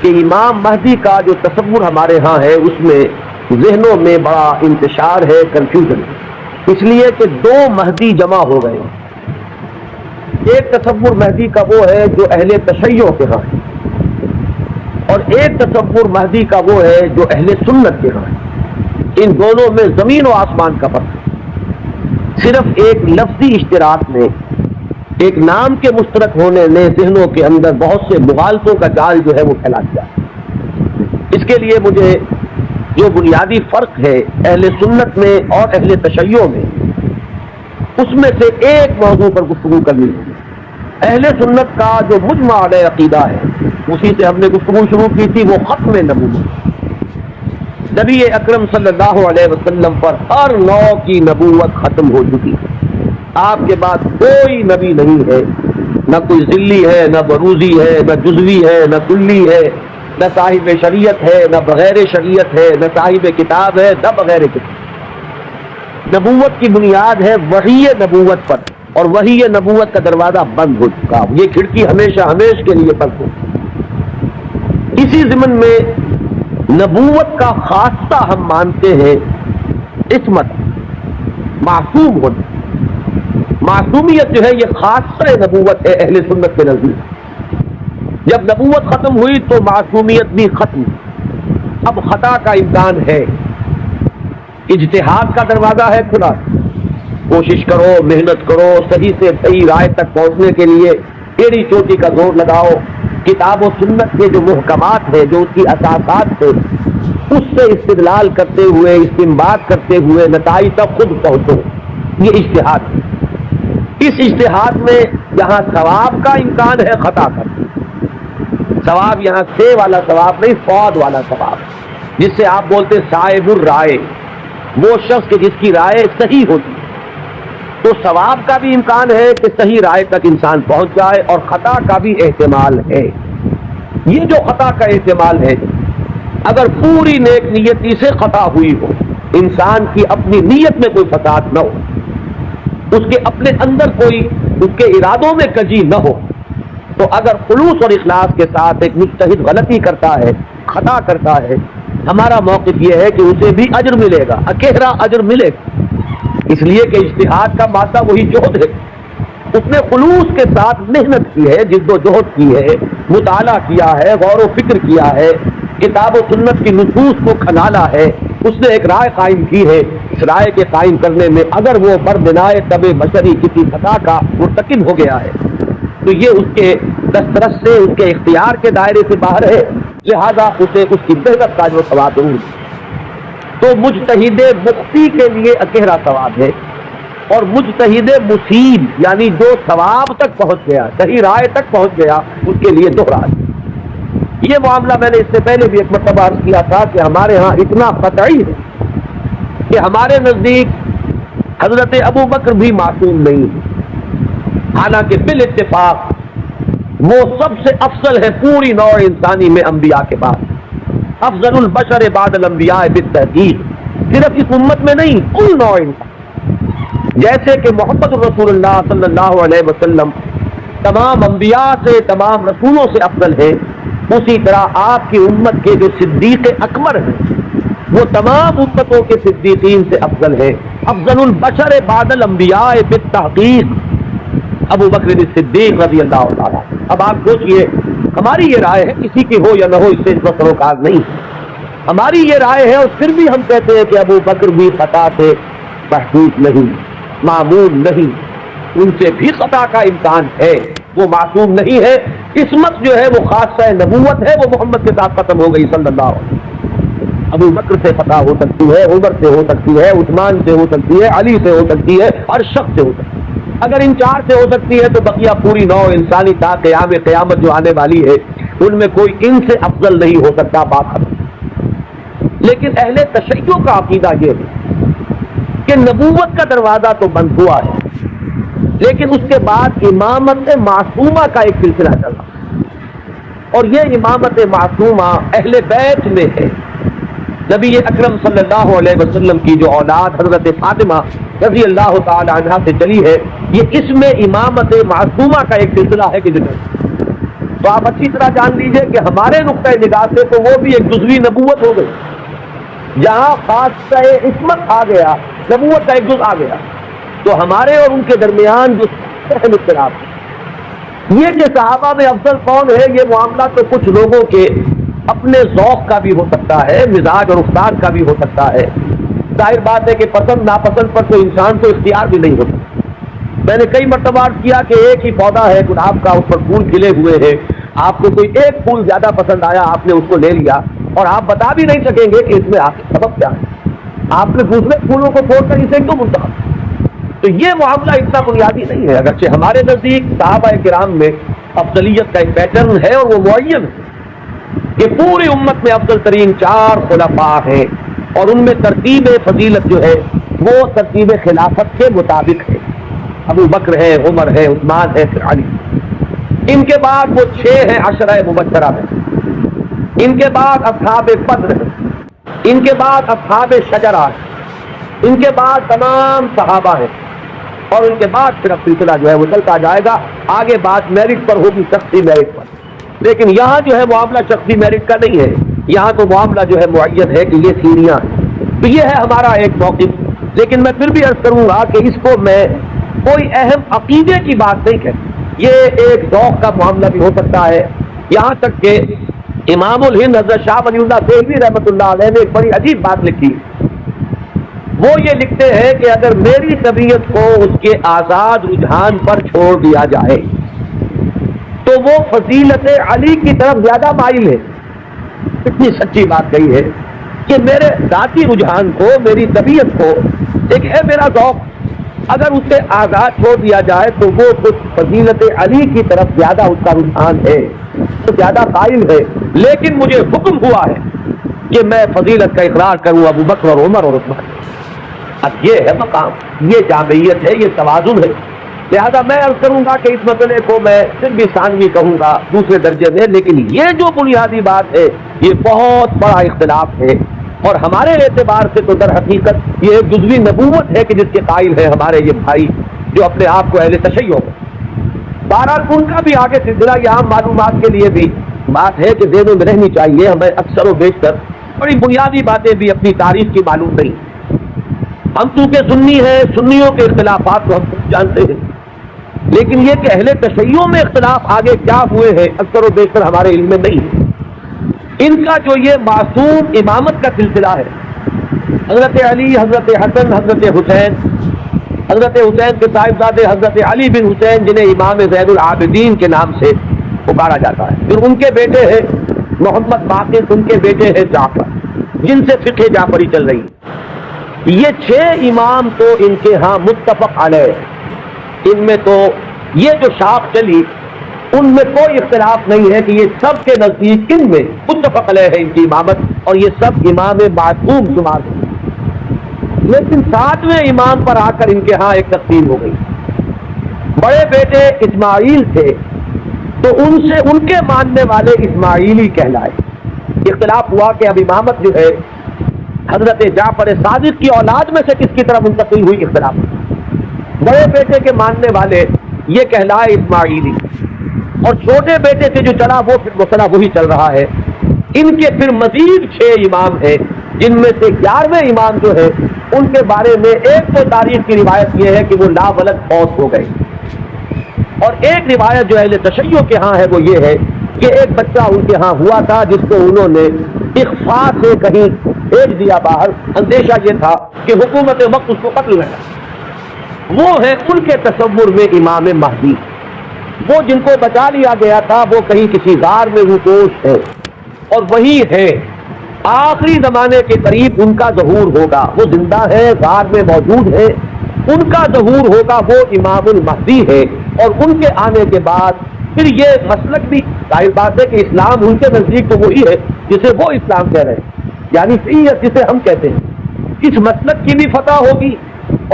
کہ امام مہدی کا جو تصور ہمارے ہاں ہے اس میں ذہنوں میں بڑا انتشار ہے، کنفیوژن، اس لیے کہ دو مہدی جمع ہو گئے۔ ایک تصور مہدی کا وہ ہے جو اہل تشیع کے ہاں ہے، اور ایک تصور مہدی کا وہ ہے جو اہل سنت کے ہاں ہے۔ ان دونوں میں زمین و آسمان کا فرق ہے۔ صرف ایک لفظی اشتراک نے، ایک نام کے مشترک ہونے نے ذہنوں کے اندر بہت سے مغالطوں کا جال جو ہے وہ پھیلا دیا۔ اس کے لیے مجھے جو بنیادی فرق ہے اہل سنت میں اور اہل تشیع میں، اس میں سے ایک موضوع پر گفتگو کرنی ہے۔ اہل سنت کا جو مجمع علیہ عقیدہ ہے، اسی سے ہم نے گفتگو شروع کی تھی، وہ ختم نبوت۔ نبی اکرم صلی اللہ علیہ وسلم پر ہر نوع کی نبوت ختم ہو چکی ہے۔ آپ کے بعد کوئی نبی نہیں ہے، نہ کوئی ذلی ہے، نہ بروزی ہے، نہ جزوی ہے، نہ کلی ہے، نہ صاحب شریعت ہے، نہ بغیر شریعت ہے، نہ صاحب کتاب ہے، نہ بغیر کتاب۔ نبوت کی بنیاد ہے وحی نبوت پر، اور وحی نبوت کا دروازہ بند ہو چکا، یہ کھڑکی ہمیشہ ہمیشہ کے لیے بند ہو۔ اسی ضمن میں نبوت کا خاصہ ہم مانتے ہیں عصمت، معصوم ہونا۔ معصومیت جو ہے یہ خاصہ نبوت ہے اہل سنت کے نزدیک۔ جب نبوت ختم ہوئی تو معصومیت بھی ختم، اب خطا کا امکان ہے، اجتہاد کا دروازہ ہے کھلا۔ کوشش کرو، محنت کرو، صحیح سے صحیح رائے تک پہنچنے کے لیے ایڑی چوٹی کا زور لگاؤ، کتاب و سنت کے جو محکمات ہیں، جو اس کی اساسات ہیں، اس سے استدلال کرتے ہوئے، استنباط کرتے ہوئے نتائج تک خود پہنچو، یہ اجتہاد ہے۔ اس اجتہاد میں جہاں ثواب کا امکان ہے خطا کر، ثواب یہاں سے والا ثواب نہیں، فواد والا ثواب، جس سے آپ بولتے صاحب الرائے، وہ شخص کہ جس کی رائے صحیح ہوتی ہے، تو ثواب کا بھی امکان ہے کہ صحیح رائے تک انسان پہنچ جائے، اور خطا کا بھی احتمال ہے۔ یہ جو خطا کا احتمال ہے، اگر پوری نیک نیتی سے خطا ہوئی ہو، انسان کی اپنی نیت میں کوئی فساد نہ ہو، اس کے اپنے اندر کوئی اس کے ارادوں میں کجی نہ ہو، تو اگر خلوص اور اخلاص کے ساتھ ایک مجتہد غلطی کرتا ہے، خطا کرتا ہے، ہمارا موقف یہ ہے کہ اسے بھی اجر ملے گا، اکیرا اجر ملے گا، اس لیے کہ اجتہاد کا مادہ وہی جہد ہے۔ اس نے خلوص کے ساتھ محنت کی ہے، جد و جہد کی ہے، مطالعہ کیا ہے، غور و فکر کیا ہے، کتاب و سنت کی نصوص کو کھنالا ہے، اس نے ایک رائے قائم کی ہے۔ اس رائے کے قائم کرنے میں اگر وہ بردنائے طب بشری کسی خطا کا مرتکب ہو گیا ہے تو یہ اس کے دسترس سے، اس کے اختیار کے دائرے سے باہر ہے، لہذا اسے اس کی بہتر کا جو ثواب ضرور ہے۔ تو مجتہد مختی کے لیے اکیرا ثواب ہے، اور مجتہد مصیب یعنی جو ثواب تک پہنچ گیا، صحیح رائے تک پہنچ گیا، اس کے لیے دوہرا ہے۔ یہ معاملہ میں نے اس سے پہلے بھی ایک مرتبہ عرض کیا تھا کہ ہمارے ہاں اتنا قطعی ہے کہ ہمارے نزدیک حضرت ابو بکر بھی معصوم نہیں ہے، حالانکہ بالاتفاق وہ سب سے افضل ہے پوری نوع انسانی میں انبیاء کے بعد، افضل البشر بعد الانبیاء بالتحقیق، صرف اس امت میں نہیں، کل نوع انسان۔ جیسے کہ محمد رسول اللہ صلی اللہ علیہ وسلم تمام انبیاء سے، تمام رسولوں سے افضل ہے، اسی طرح آپ کی امت کے جو صدیق اکبر ہیں وہ تمام امتوں کے صدیقین سے افضل ہے، افضل البشر بعد الانبیاء بالتحقیق، ابو بکر صدیق رضی اللہ تعالیٰ۔ اب آپ سوچئے، ہماری یہ رائے ہے، کسی کی ہو یا نہ ہو اس سے اس وقت سروکار نہیں، ہماری یہ رائے ہے، اور پھر بھی ہم کہتے ہیں کہ ابو بکر بھی خطا سے محفوظ نہیں، معمول نہیں، ان سے بھی خطا کا امکان ہے، وہ معصوم نہیں ہے۔ عصمت جو ہے وہ خاصہ نبوت ہے، وہ محمد کے ساتھ ختم ہو گئی صلی اللہ علیہ وسلم۔ ابو بکر سے خطا ہو سکتی ہے، عمر سے ہو سکتی ہے، عثمان سے ہو سکتی ہے، علی سے ہو سکتی ہے، ہر شخص سے ہو سکتی ہے۔ اگر ان چار سے ہو سکتی ہے تو بقیہ پوری نوع انسانی تا قیام قیامت جو آنے والی ہے ان میں کوئی ان سے افضل نہیں ہو سکتا، بات ختم۔ لیکن اہل تشیع کا عقیدہ یہ ہے کہ نبوت کا دروازہ تو بند ہوا ہے، لیکن اس کے بعد امامت معصومہ کا ایک سلسلہ چلا، اور یہ امامت معصومہ اہل بیت میں ہے۔ نبی اکرم صلی اللہ علیہ وسلم کی جو اولاد حضرت فاطمہ رضی اللہ تعالی عنہا سے چلی ہے، یہ اس میں امامت معصومہ کا ایک سلسلہ ہے کہ تو آپ اچھی طرح جان لیجئے کہ ہمارے نقطۂ نگاہ سے تو وہ بھی ایک جزوی نبوت ہو گئی، جہاں خاصہ عصمت آ گیا، نبوت کا ایک جز آ گیا، تو ہمارے اور ان کے درمیان جو اختلاف ہے یہ کہ صحابہ میں افضل کون ہے، یہ معاملہ تو کچھ لوگوں کے اپنے ذوق کا بھی ہو سکتا ہے، مزاج اور رفتار کا بھی ہو سکتا ہے۔ ظاہر بات ہے کہ پسند ناپسند پر تو انسان کو اختیار بھی نہیں ہوتا۔ میں نے کئی مرتبہ عرض کیا کہ ایک ہی پودا ہے گلاب کا، اس پر پھول کھلے ہوئے ہیں، آپ کو کوئی ایک پھول زیادہ پسند آیا، آپ نے اس کو لے لیا اور آپ بتا بھی نہیں سکیں گے کہ اس میں آپ سبب کیا ہے، آپ نے دوسرے پھولوں کو چھوڑ کر اسے کیوں منتخب۔ تو یہ معاملہ اتنا بنیادی نہیں ہے، اگرچہ ہمارے نزدیک صحابہ کرام میں افضلیت کا ایک پیٹرن ہے اور وہ معین ہے کہ پوری امت میں افضل ترین 4 خلفاء ہیں اور ان میں ترتیب فضیلت جو ہے وہ ترتیب خلافت کے مطابق ہے۔ ابو بکر ہے، عمر ہے، عثمان ہے، پھر علی، ان کے بعد وہ 6 ہیں عشرہ مبشرہ میں، ان کے بعد اصحاب بدر، ان کے بعد اصحاب شجرہ، ان کے بعد تمام صحابہ ہیں، اور ان کے بعد پھر سلسلہ جو ہے وہ چلتا جائے گا، آگے بات میرٹ پر ہوگی، شخصی میرٹ پر۔ لیکن یہاں جو ہے معاملہ شخصی میرٹ کا نہیں ہے، یہاں تو معاملہ جو ہے معین ہے کہ یہ سیڑھیاں ہیں، تو یہ ہے ہمارا ایک موقف۔ لیکن میں پھر بھی عرض کروں گا کہ اس کو میں کوئی اہم عقیدے کی بات نہیں کہتا، یہ ایک ذوق کا معاملہ بھی ہو سکتا ہے۔ یہاں تک کہ امام الہند حضرت شاہ ولی اللہ دہلوی رحمۃ اللہ علیہ نے ایک بڑی عجیب بات لکھی، وہ یہ لکھتے ہیں کہ اگر میری طبیعت کو اس کے آزاد رجحان پر چھوڑ دیا جائے تو وہ فضیلت علی کی طرف زیادہ مائل ہے۔ اتنی سچی بات کہی ہے کہ میرے ذاتی رجحان کو، میری طبیعت کو، ایک ہے میرا ذوق، اگر اسے آزاد چھوڑ دیا جائے تو وہ کچھ فضیلت علی کی طرف زیادہ اس کا رجحان ہے، وہ زیادہ قائل ہے۔ لیکن مجھے حکم ہوا ہے کہ میں فضیلت کا اقرار کروں ابو بکر اور عمر اور عثمان۔ اب یہ ہے مقام، یہ جامعیت ہے، یہ توازن ہے۔ لہذا میں عرض کروں گا کہ اس مسئلے کو میں صرف بھی ثانوی کہوں گا، دوسرے درجے میں، لیکن یہ جو بنیادی بات ہے یہ بہت بڑا اختلاف ہے، اور ہمارے اعتبار سے تو در حقیقت یہ ایک جزوی نبوت ہے کہ جس کے قائل ہیں ہمارے یہ بھائی جو اپنے آپ کو اہل تشیع ہے۔ بہرحال ان کا بھی آگے سلسلہ یہ عام معلومات کے لیے بھی بات ہے کہ ذہنوں میں رہنی چاہیے، ہمیں اکثر و بیشتر بڑی بنیادی باتیں بھی اپنی تاریخ کی معلوم نہیں۔ ہم چونکہ سنی ہیں، سنیوں کے اختلافات کو ہم جانتے ہیں، لیکن یہ کہ اہل تشیع میں اختلاف آگے کیا ہوئے ہیں اکثر و بیشتر ہمارے علم میں نہیں ہے۔ ان کا جو یہ معصوم امامت کا سلسلہ ہے، حضرت علی، حضرت حسن، حضرت حسین، حضرت حسین کے صاحبزادے حضرت علی بن حسین جنہیں امام زین العابدین کے نام سے پکارا جاتا ہے، پھر ان کے بیٹے ہیں محمد باقر، ان کے بیٹے ہیں جعفر، جن سے فقہ جعفری چل رہی ہے۔ یہ 6 امام تو ان کے ہاں متفق علیہ، ان میں تو یہ جو شاخ چلی ان میں کوئی اختلاف نہیں ہے کہ یہ سب کے نزدیک ان میں متفق علیہ ہے ان کی امامت، اور یہ سب امام معصوم شمار ہیں۔ لیکن 7ویں امام پر آ کر ان کے ہاں ایک تقسیم ہو گئی۔ بڑے بیٹے اسماعیل تھے تو ان سے ان کے ماننے والے اسماعیلی کہلائے۔ اختلاف ہوا کہ اب امامت جو ہے حضرت جعفر صادق کی اولاد میں سے کس کی طرف منتقل ہوئی، اختلاف۔ بڑے بیٹے کے ماننے والے یہ کہلائے اسماعیلی، اور چھوٹے بیٹے سے جو چلا وہ پھر مسئلہ وہی چل رہا ہے۔ ان کے پھر مزید 6 امام ہیں، جن میں سے 11ویں امام جو ہے ان کے بارے میں ایک تو تاریخ کی روایت یہ ہے کہ وہ لا ولد فوت ہو گئے، اور ایک روایت جو اہل تشیع کے ہاں ہے وہ یہ ہے کہ ایک بچہ ان کے ہاں ہوا تھا جس کو انہوں نے اخفاء سے کہیں بھیج دیا باہر، اندیشہ یہ تھا کہ حکومت وقت اس کو قتل کرے۔ وہ ہے ان کے تصور میں امام مہدی، وہ جن کو بچا لیا گیا تھا وہ کہیں کسی غار میں روپوش ہے، اور وہی ہے آخری زمانے کے قریب ان کا ظہور ہوگا، وہ زندہ ہے، غار میں موجود ہے، ان کا ظہور ہوگا، وہ امام المہدی ہے۔ اور ان کے آنے کے بعد پھر یہ مسلک بھی ظاہر بات ہے کہ اسلام ان کے نزدیک تو وہی ہے جسے وہ اسلام کہہ رہے ہیں، یعنی سیت جسے ہم کہتے ہیں، اس مسلک کی بھی فتح ہوگی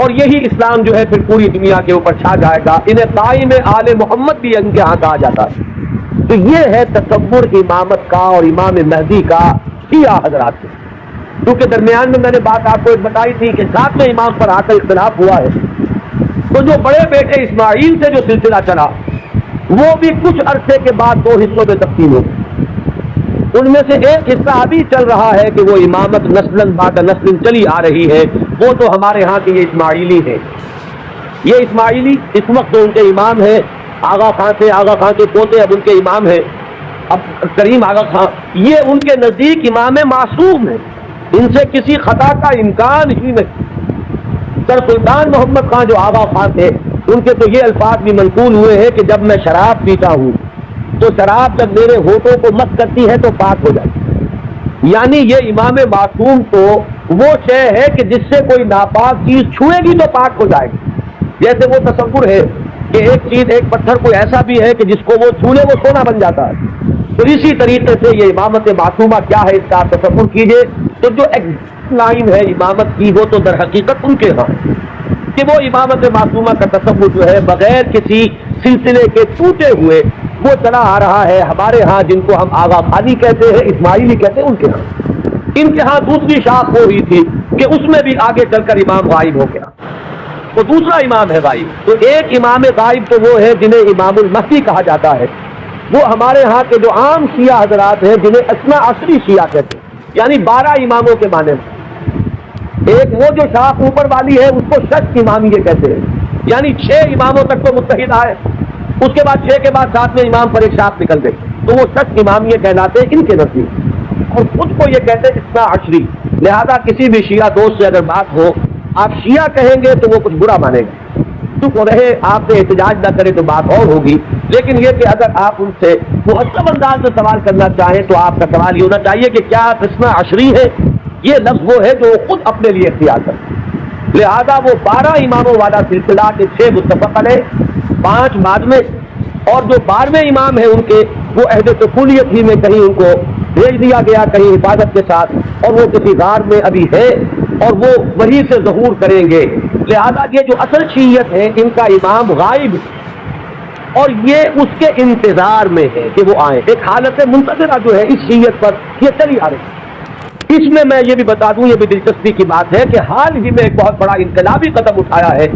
اور یہی اسلام جو ہے پھر پوری دنیا کے اوپر چھا جائے گا۔ انہیں قائم آل محمد بھی ان کے ہاں کہا جاتا ہے۔ تو یہ ہے تصور امامت کا اور امام مہدی کا شیعہ حضرات سے، کیونکہ درمیان میں نے بات آپ کو ایک بتائی تھی کہ 7ویں امام پر آ کر اختلاف ہوا ہے، تو جو بڑے بیٹے اسماعیل سے جو سلسلہ چلا وہ بھی کچھ عرصے کے بعد 2 حصوں میں تقسیم ہو گئے۔ ان میں سے ایک حصہ ابھی چل رہا ہے کہ وہ امامت نسلاً بعد نسل چلی آ رہی ہے، وہ تو ہمارے ہاں کے یہ اسماعیلی ہے۔ یہ اسماعیلی اس وقت ان کے امام ہیں آغا خان سے، آغا خان کے پوتے اب ان کے امام ہیں اب کریم آغا خان، یہ ان کے نزدیک امام معصوم ہے، ان سے کسی خطا کا امکان ہی نہیں۔ سر سلطان محمد خان جو آغا خان تھے، ان کے تو یہ الفاظ بھی منقول ہوئے ہیں کہ جب میں شراب پیتا ہوں تو شراب جب میرے ہونٹوں کو مس کرتی ہے تو پاک ہو جاتی ہے۔ یعنی یہ امام معصوم تو وہ شے ہے کہ جس سے کوئی ناپاک چیز چھوئے گی تو پاک ہو جائے گی۔ جیسے وہ تصور ہے کہ ایک چیز، ایک پتھر کوئی ایسا بھی ہے کہ جس کو وہ چھو لے وہ سونا بن جاتا ہے، تو اسی طریقے سے یہ امامت معصومہ کیا ہے اس کا آپ تصور کیجئے۔ تو جو ایک لائن ہے امامت کی وہ تو در حقیقت ان کے ہاں کہ وہ امامت معصومہ کا تصور جو ہے بغیر کسی سلسلے کے ٹوٹے ہوئے وہ چلا آ رہا ہے ہمارے ہاں، جن کو ہم آغا خانی کہتے ہیں، اسماعیلی کہتے ہیں، ان کے ہاں۔ ان کے ہاں دوسری شاخ ہو رہی تھی کہ اس میں بھی آگے چل کر امام غائب ہو گیا، وہ دوسرا امام ہے غائب۔ تو ایک امام غائب تو وہ ہے جنہیں امام المہدی کہا جاتا ہے، وہ ہمارے ہاں کے جو عام شیعہ حضرات ہیں جنہیں اثنا عشری شیعہ کہتے ہیں، یعنی 12 اماموں کے معنی میں۔ ایک وہ جو شاخ اوپر والی ہے اس کو شش امامیہ کہتے ہیں، یعنی 6 اماموں تک تو متحد آئے، اس کے بعد 6 کے بعد 7 امام پر ایک شاخ نکل گئی، تو وہ شش امامیہ کہلاتے ہیں ان کے نزدیک، اور خود کو یہ کہتے ہیں اثنا عشری۔ لہذا کسی بھی شیعہ دوست سے اگر بات ہو آپ شیعہ کہیں گے تو وہ کچھ برا مانے گا، چپ رہے، آپ سے احتجاج نہ کرے تو بات اور ہوگی، لیکن یہ کہ اگر آپ ان سے مہذب انداز سے سوال کرنا چاہیں تو آپ کا سوال یہ ہونا چاہیے کہ کیا اثنا عشری ہے؟ یہ لفظ وہ ہے جو خود اپنے لیے اختیار کرتے، لہذا وہ 12 اماموں والا سلسلہ کے 6 متفق علیہ، 5 بعد میں، اور جو 12ویں امام ہیں ان کے وہ عہد طفولیت ہی میں کہیں ان کو بھیج دیا گیا کہیں حفاظت کے ساتھ، اور وہ کسی غار میں ابھی ہے اور وہ وہی سے ظہور کریں گے۔ لہذا یہ جو اصل شیعت ہے ان کا امام غائب اور یہ اس کے انتظار میں ہے کہ وہ آئیں، ایک حالت منتظرہ جو ہے اس شیعت پر یہ چلی آ رہی ہے۔ اس میں یہ بھی بتا دوں، یہ بھی دلچسپی کی بات ہے کہ حال ہی میں ایک بہت بڑا انقلابی قدم اٹھایا ہے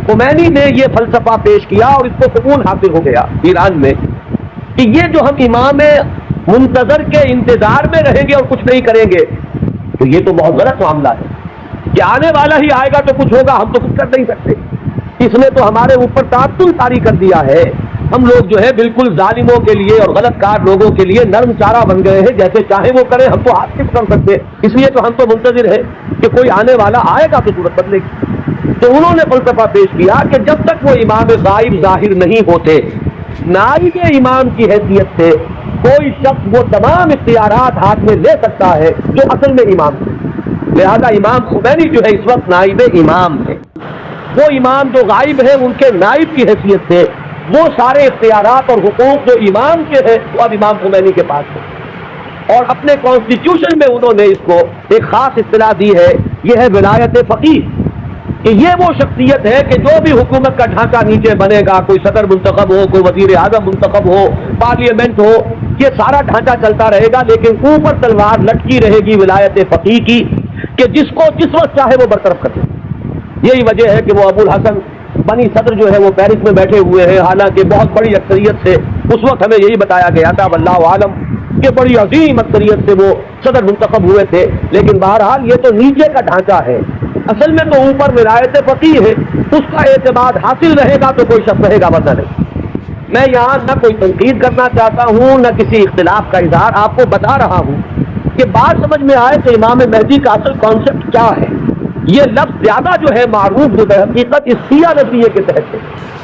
خمینی نے یہ فلسفہ پیش کیا اور اس کو قبول حاصل ہو گیا ایران میں کہ یہ جو ہم امام منتظر کے انتظار میں رہیں گے اور کچھ نہیں کریں گے تو یہ تو بہت غلط معاملہ ہے کہ آنے والا ہی آئے گا تو کچھ ہوگا، ہم تو کچھ کر نہیں سکتے۔ اس نے تو ہمارے اوپر تعطل طاری کر دیا ہے، ہم لوگ جو ہے بالکل ظالموں کے لیے اور غلط کار لوگوں کے لیے نرم چارہ بن گئے ہیں، جیسے چاہے وہ کریں، ہم تو ہاتھ کر سکتے، اس لیے تو ہم تو منتظر ہیں کہ کوئی آنے والا آئے گا تو صورت بدلے گی۔ تو انہوں نے فلسفہ پیش کیا کہ جب تک وہ امام غائب ظاہر نہیں ہوتے، نائب امام کی حیثیت سے کوئی شخص وہ تمام اختیارات ہاتھ میں لے سکتا ہے جو اصل میں امام ہے۔ لہذا امام خمینی جو ہے اس وقت نائب امام ہے، وہ امام جو غائب ہے ان کے نائب کی حیثیت سے وہ سارے اختیارات اور حقوق جو امام کے ہیں وہ اب امام خمینی کے پاس ہے، اور اپنے کانسٹیٹیوشن میں انہوں نے اس کو ایک خاص اصطلاح دی ہے، یہ ہے ولایت فقیہ، کہ یہ وہ شخصیت ہے کہ جو بھی حکومت کا ڈھانچہ نیچے بنے گا، کوئی صدر منتخب ہو، کوئی وزیر اعظم منتخب ہو، پارلیمنٹ ہو، یہ سارا ڈھانچہ چلتا رہے گا، لیکن اوپر تلوار لٹکی رہے گی ولایت فقیہ کی کہ جس کو جس وقت چاہے وہ برطرف کر دے۔ یہی وجہ ہے کہ وہ ابو الحسن بنی صدر جو ہے وہ پیرس میں بیٹھے ہوئے ہیں، حالانکہ بہت بڑی اکثریت سے اس وقت ہمیں یہی بتایا گیا تھا واللہ عالم کہ بڑی عظیم اکثریت سے وہ صدر منتخب ہوئے تھے، لیکن بہرحال یہ تو نیچے کا ڈھانچہ ہے، اصل میں تو اوپر ولایت فقیہ ہے، اس کا اعتماد حاصل رہے گا تو کوئی شخص رہے گا، ورنہ نہیں۔ میں یہاں نہ کوئی تنقید کرنا چاہتا ہوں نہ کسی اختلاف کا اظہار، آپ کو بتا رہا ہوں کہ بات سمجھ میں آئے کہ امام مہدی کا اصل کانسیپٹ کیا ہے۔ یہ لفظ زیادہ جو ہے معروف جو حقیقت اس شیعہ نظریے کے تحت ہے۔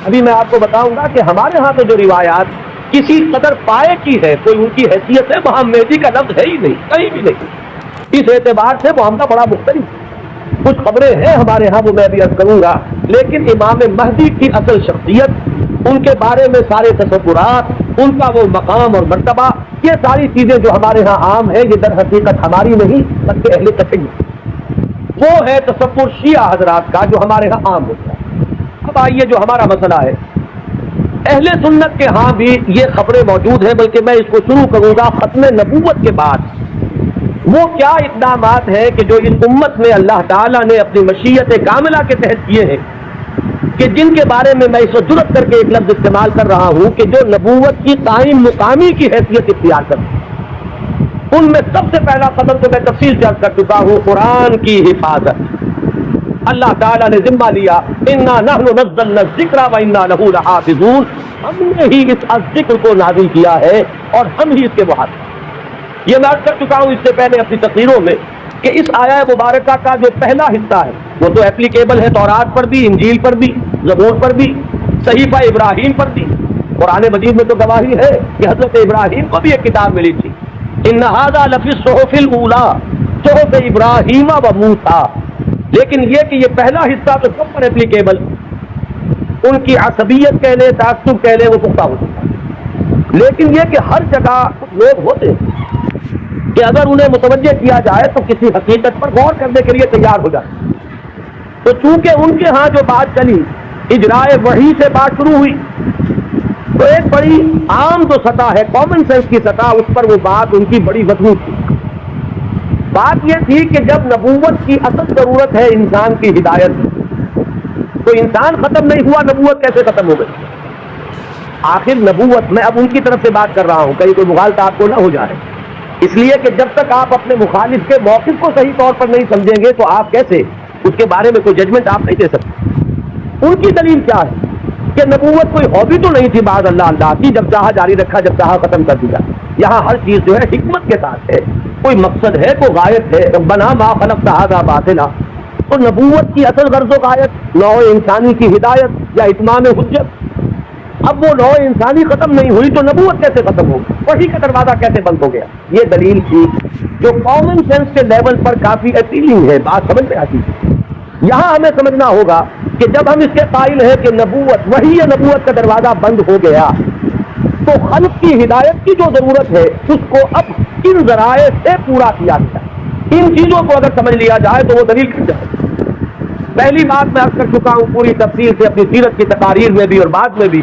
ابھی میں آپ کو بتاؤں گا کہ ہمارے ہاں تو جو روایات کسی قدر پائے کی ہے، کوئی ان کی حیثیت ہے، وہاں مہدی کا لفظ ہے ہی نہیں، کہیں بھی نہیں۔ اس اعتبار سے معاملہ بڑا مختلف ہے، کچھ خبریں ہیں ہمارے ہاں وہ میں بھی عرض کروں گا، لیکن امام مہدی کی اصل شخصیت، ان کے بارے میں سارے تصورات، ان کا وہ مقام اور مرتبہ، یہ ساری چیزیں جو ہمارے ہاں عام ہے، یہ در حقیقت ہماری نہیں بلکہ اہل تشیع، وہ ہے تصور شیعہ حضرات کا جو ہمارے ہاں عام ہوتا ہے۔ اب آئیے جو ہمارا مسئلہ ہے، اہل سنت کے ہاں بھی یہ خبریں موجود ہیں، بلکہ میں اس کو شروع کروں گا ختم نبوت کے بعد۔ وہ کیا اقدامات ہیں کہ جو اس امت میں اللہ تعالیٰ نے اپنی مشیت کاملہ کے تحت کیے ہیں، کہ جن کے بارے میں میں اس وقت جرأت کر کے ایک لفظ استعمال کر رہا ہوں کہ جو نبوت کی قائم مقامی کی حیثیت اختیار کرتے ہیں، ان میں سب سے پہلا قدم تو میں تفصیل سے عرض کر چکا ہوں، قرآن کی حفاظت۔ اللہ تعالیٰ نے ذمہ لیا، انا نحن نزلنا الذکر وانا لہ لحافظون، ہم نے ہی اس ذکر کو نازل کیا ہے اور ہم ہی اس کے محافظ۔ یہ میں عرض کر چکا ہوں اس سے پہلے اپنی تقریروں میں کہ اس آیہ مبارکہ کا جو پہلا حصہ ہے وہ تو اپلیکیبل ہے تورات پر بھی، انجیل پر بھی، زبور پر بھی، صحیفہ ابراہیم پر بھی۔ قرآن مجید میں تو گواہی ہے کہ حضرت ابراہیم کو بھی ایک کتاب ملی تھی، ان ھذا لفی الصحف الاولی صحف ابراہیم و موسیٰ۔ لیکن یہ کہ یہ پہلا حصہ تو سب پر اپلیکیبل، ان کی عصبیت کہہ لیں، تعصب کہہ لیں، وہ پختہ ہو چکا ہے۔ لیکن یہ کہ ہر جگہ کچھ لوگ ہوتے ہیں کہ اگر انہیں متوجہ کیا جائے تو کسی حقیقت پر غور کرنے کے لیے تیار ہو جائے۔ تو چونکہ ان کے ہاں جو بات چلی، اجرائے وحی سے بات شروع ہوئی، تو ایک بڑی عام جو سطح ہے، کامن سینس کی سطح، اس پر وہ بات ان کی بڑی مضبوط تھی۔ بات یہ تھی کہ جب نبوت کی اصل ضرورت ہے انسان کی ہدایت، تو انسان ختم نہیں ہوا، نبوت کیسے ختم ہو گئی؟ آخر نبوت، میں اب ان کی طرف سے بات کر رہا ہوں، کہیں کوئی مغالطہ آپ کو نہ ہو جائے، اس لیے کہ جب تک آپ اپنے مخالف کے موقف کو صحیح طور پر نہیں سمجھیں گے تو آپ کیسے اس کے بارے میں کوئی ججمنٹ آپ نہیں دے سکتے۔ ان کی دلیل کیا ہے کہ نبوت کوئی ہابی تو نہیں تھی بعد اللہ کی، جب چاہا جاری رکھا، جب چاہا ختم کر دیا۔ یہاں ہر چیز جو ہے حکمت کے ساتھ ہے، کوئی مقصد ہے، کوئی غایت ہے، ربنا ما خلقت ھذا باطلا۔ تو نبوت کی اصل غرض و غایت نوع انسانی کی ہدایت یا اتمام حجت۔ اب وہ نوع انسانی ختم نہیں ہوئی تو نبوت کیسے ختم ہوگی؟ وحی کا دروازہ کیسے بند ہو گیا؟ یہ دلیل تھی جو کامن سینس کے لیول پر کافی اپیلنگ ہے، بات سمجھ میں آتی ہے۔ یہاں ہمیں سمجھنا ہوگا کہ جب ہم اس کے قائل ہیں کہ نبوت، وحی نبوت کا دروازہ بند ہو گیا، تو خلق کی ہدایت کی جو ضرورت ہے اس کو اب ان ذرائع سے پورا کیا گیا۔ ان چیزوں کو اگر سمجھ لیا جائے تو وہ دلیل کھل جائے۔ پہلی بات میں عرض کر چکا ہوں پوری تفصیل سے اپنی سیرت کی تقاریر میں بھی اور بعد میں بھی،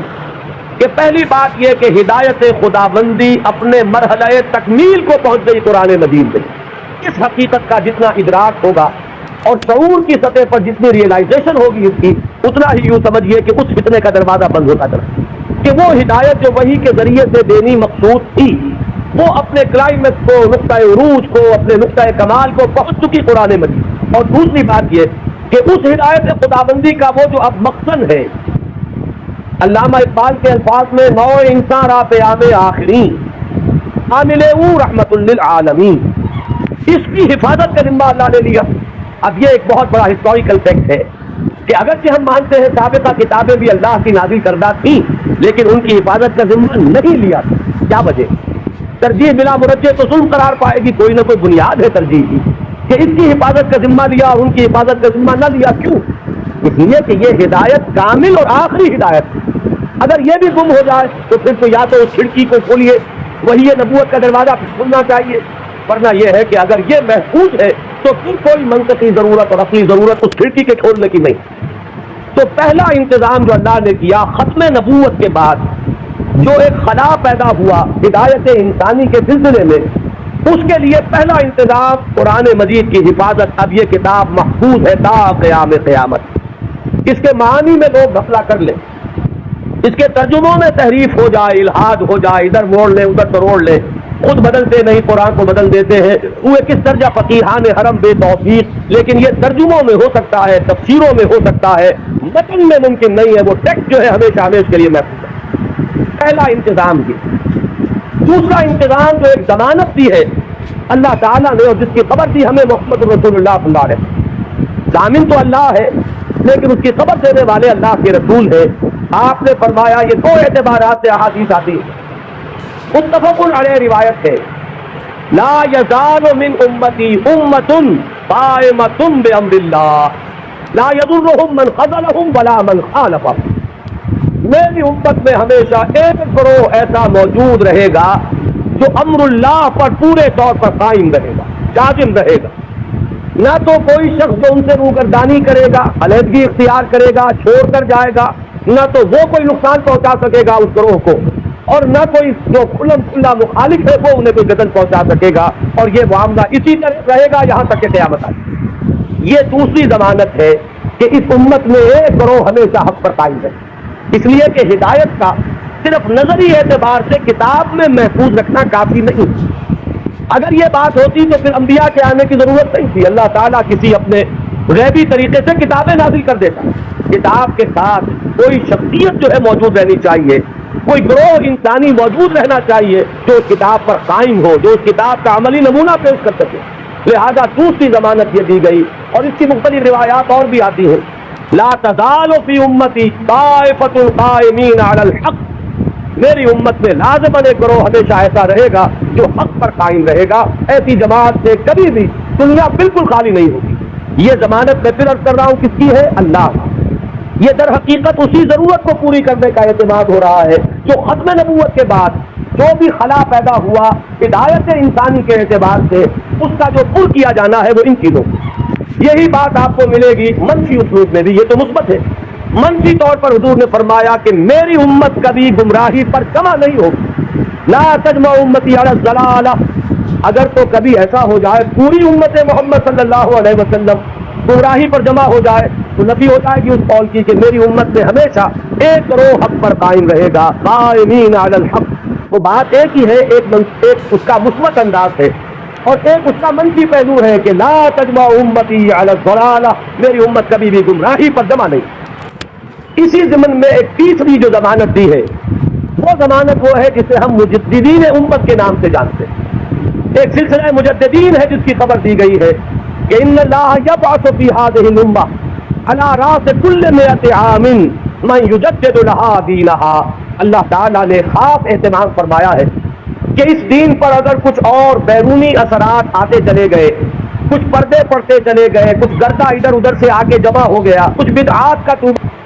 کہ پہلی بات یہ کہ ہدایت خداوندی اپنے مرحلہ تکمیل کو پہنچ گئی قرآن مجید میں۔ اس حقیقت کا جتنا ادراک ہوگا اور شعور کی سطح پر جتنی ریئلائزیشن ہوگی اس کی، اتنا ہی یوں سمجھیے کہ اس فتنے کا دروازہ بند ہوتا چلا، کہ وہ ہدایت جو وحی کے ذریعے سے دینی مقصود تھی وہ اپنے کلائمیکس کو، نقطۂ عروج کو، اپنے نقطۂ کمال کو پہنچ چکی قرآن مجید۔ اور دوسری بات یہ کہ اس ہدایت خداوندی کا وہ جو اب مقصد ہے، علامہ اقبال کے الفاظ میں، نو انسان را پیام آخری عامل او رحمت للعالمین، اس کی حفاظت کا ذمہ اللہ نے لیا۔ اب یہ ایک بہت بڑا ہسٹوریکل فیکٹ ہے کہ اگرچہ ہم مانتے ہیں سابقہ کتابیں بھی اللہ کی نازل کردہ تھیں، لیکن ان کی حفاظت کا ذمہ نہیں لیا۔ کیا وجہ؟ ترجیح بلا مرجع تو ظلم قرار پائے گی، کوئی نہ کوئی بنیاد ہے ترجیح کی، کہ اس کی حفاظت کا ذمہ لیا اور ان کی حفاظت کا ذمہ نہ لیا۔ کیوں؟ اس لیے کہ یہ ہدایت کامل اور آخری ہدایت ہے۔ اگر یہ بھی گم ہو جائے تو پھر تو یا تو اس کھڑکی کو کھولیے، وہی نبوت کا دروازہ کھلنا چاہیے، ورنہ یہ ہے کہ اگر یہ محفوظ ہے تو پھر کوئی منطقی ضرورت اور اصلی ضرورت اس کھڑکی کے کھولنے کی نہیں۔ تو پہلا انتظام جو اللہ نے کیا ختم نبوت کے بعد، جو ایک خلا پیدا ہوا ہدایت انسانی کے سلسلے میں، اس کے لیے پہلا انتظام قرآن مجید کی حفاظت۔ اب یہ کتاب محفوظ ہے تا قیام قیامت۔ اس کے معنی میں لوگ غفلہ کر لیں، اس کے ترجموں میں تحریف ہو جائے، الحاد ہو جائے، ادھر موڑ لیں ادھر تروڑ لیں، خود بدلتے نہیں قرآن کو بدل دیتے ہیں، ہوئے کس درجہ فقیہان حرم بے توفیق۔ لیکن یہ ترجموں میں ہو سکتا ہے، تفسیروں میں ہو سکتا ہے، متن میں ممکن نہیں ہے۔ وہ ٹیکسٹ جو ہے ہمیشہ ہمیشہ کے لیے محفوظ ہے۔ پہلا انتظام یہ۔ دوسرا انتظام جو ایک ضمانت دی ہے اللہ تعالیٰ نے اور جس کی خبر دی ہمیں محمد رسول اللہ صلی اللہ علیہ وسلم، ضامن تو اللہ ہے لیکن اس کی خبر دینے والے اللہ کے رسول ہیں۔ آپ نے فرمایا، یہ دو اعتبارات سے احادیث آتی ہے، متفق علیہ روایت ہے، لا یزال من امتی امۃ قائمۃ بامر اللہ لا یضرهم من خذلهم ولا من خالفهم۔ میری امت میں ہمیشہ ایک گروہ ایسا موجود رہے گا جو امر اللہ پر پورے طور پر قائم رہے گا، جازم رہے گا۔ نہ تو کوئی شخص جو ان سے روگردانی کرے گا، علیحدگی اختیار کرے گا، چھوڑ کر جائے گا، نہ تو وہ کوئی نقصان پہنچا سکے گا اس گروہ کو، اور نہ کوئی جو کھلم کھلا مخالف ہے وہ انہیں کوئی گدن پہنچا سکے گا، اور یہ معاملہ اسی طرح رہے گا یہاں تک کہ قیامت آئے۔ یہ دوسری ضمانت ہے کہ اس امت میں ایک گروہ ہمیشہ حق پر قائم ہے، اس لیے کہ ہدایت کا صرف نظری اعتبار سے کتاب میں محفوظ رکھنا کافی نہیں۔ اگر یہ بات ہوتی تو پھر انبیاء کے آنے کی ضرورت نہیں تھی، اللہ تعالیٰ کسی اپنے غیبی طریقے سے کتابیں نازل کر دیتا۔ کتاب کے ساتھ کوئی شخصیت جو ہے موجود رہنی چاہیے، کوئی گروہ انسانی موجود رہنا چاہیے جو اس کتاب پر قائم ہو، جو اس کتاب کا عملی نمونہ پیش کر سکے۔ لہذا دوسری ضمانت یہ دی گئی، اور اس کی مختلف روایات اور بھی آتی ہیں، لا تزال فی امتی طائفۃ قائمین علی الحق، میری امت میں لازماً ایک گروہ ہمیشہ ایسا رہے گا جو حق پر قائم رہے گا، ایسی جماعت سے کبھی بھی دنیا بالکل خالی نہیں ہوگی۔ یہ ضمانت میں پھر عرض کر رہا ہوں کس کی ہے؟ اللہ کی۔ یہ در حقیقت اسی ضرورت کو پوری کرنے کا اعتماد ہو رہا ہے جو ختم نبوت کے بعد جو بھی خلا پیدا ہوا ہدایت انسانی کے اعتبار سے، اس کا جو پر کیا جانا ہے وہ ان چیزوں کو۔ یہی بات آپ کو ملے گی منفی اسلوب میں بھی، یہ تو مثبت ہے۔ منفی طور پر حضور نے فرمایا کہ میری امت کبھی گمراہی پر جمع نہیں ہوگی، لا تجمع امتی علی الضلالہ۔ اگر تو کبھی ایسا ہو جائے پوری امت محمد صلی اللہ علیہ وسلم گمراہی پر جمع ہو جائے تو نفی ہوتا ہے کہ اس قول کی کہ میری امت میں ہمیشہ ایک گروہ حق پر قائم رہے گا، قائمین علی الحق۔ وہ بات ایک ہی ہے، ایک اس کا مثبت انداز ہے اور ایک اس کا منفی پہلو ہے کہ لا تجمع امتی علی الضلالہ، میری امت کبھی بھی گمراہی پر جمع نہیں۔ اسی ضمن میں ایک تیسری جو ضمانت دی ہے وہ ضمانت وہ ہے جسے ہم مجددین امت کے نام سے جانتے ہیں۔ ایک سلسلہ مجددین ہے جس کی خبر دی گئی ہے کہ ان اللہ یبعث فی هذه الامہ علی راس کل 100 عام من یجدد لها دینها۔ اللہ تعالیٰ نے خاص اہتمام فرمایا ہے کہ اس دین پر اگر کچھ اور بیرونی اثرات آتے چلے گئے، کچھ پردے پڑتے چلے گئے، کچھ گردہ ادھر ادھر سے آ کے جمع ہو گیا، کچھ بدعات کا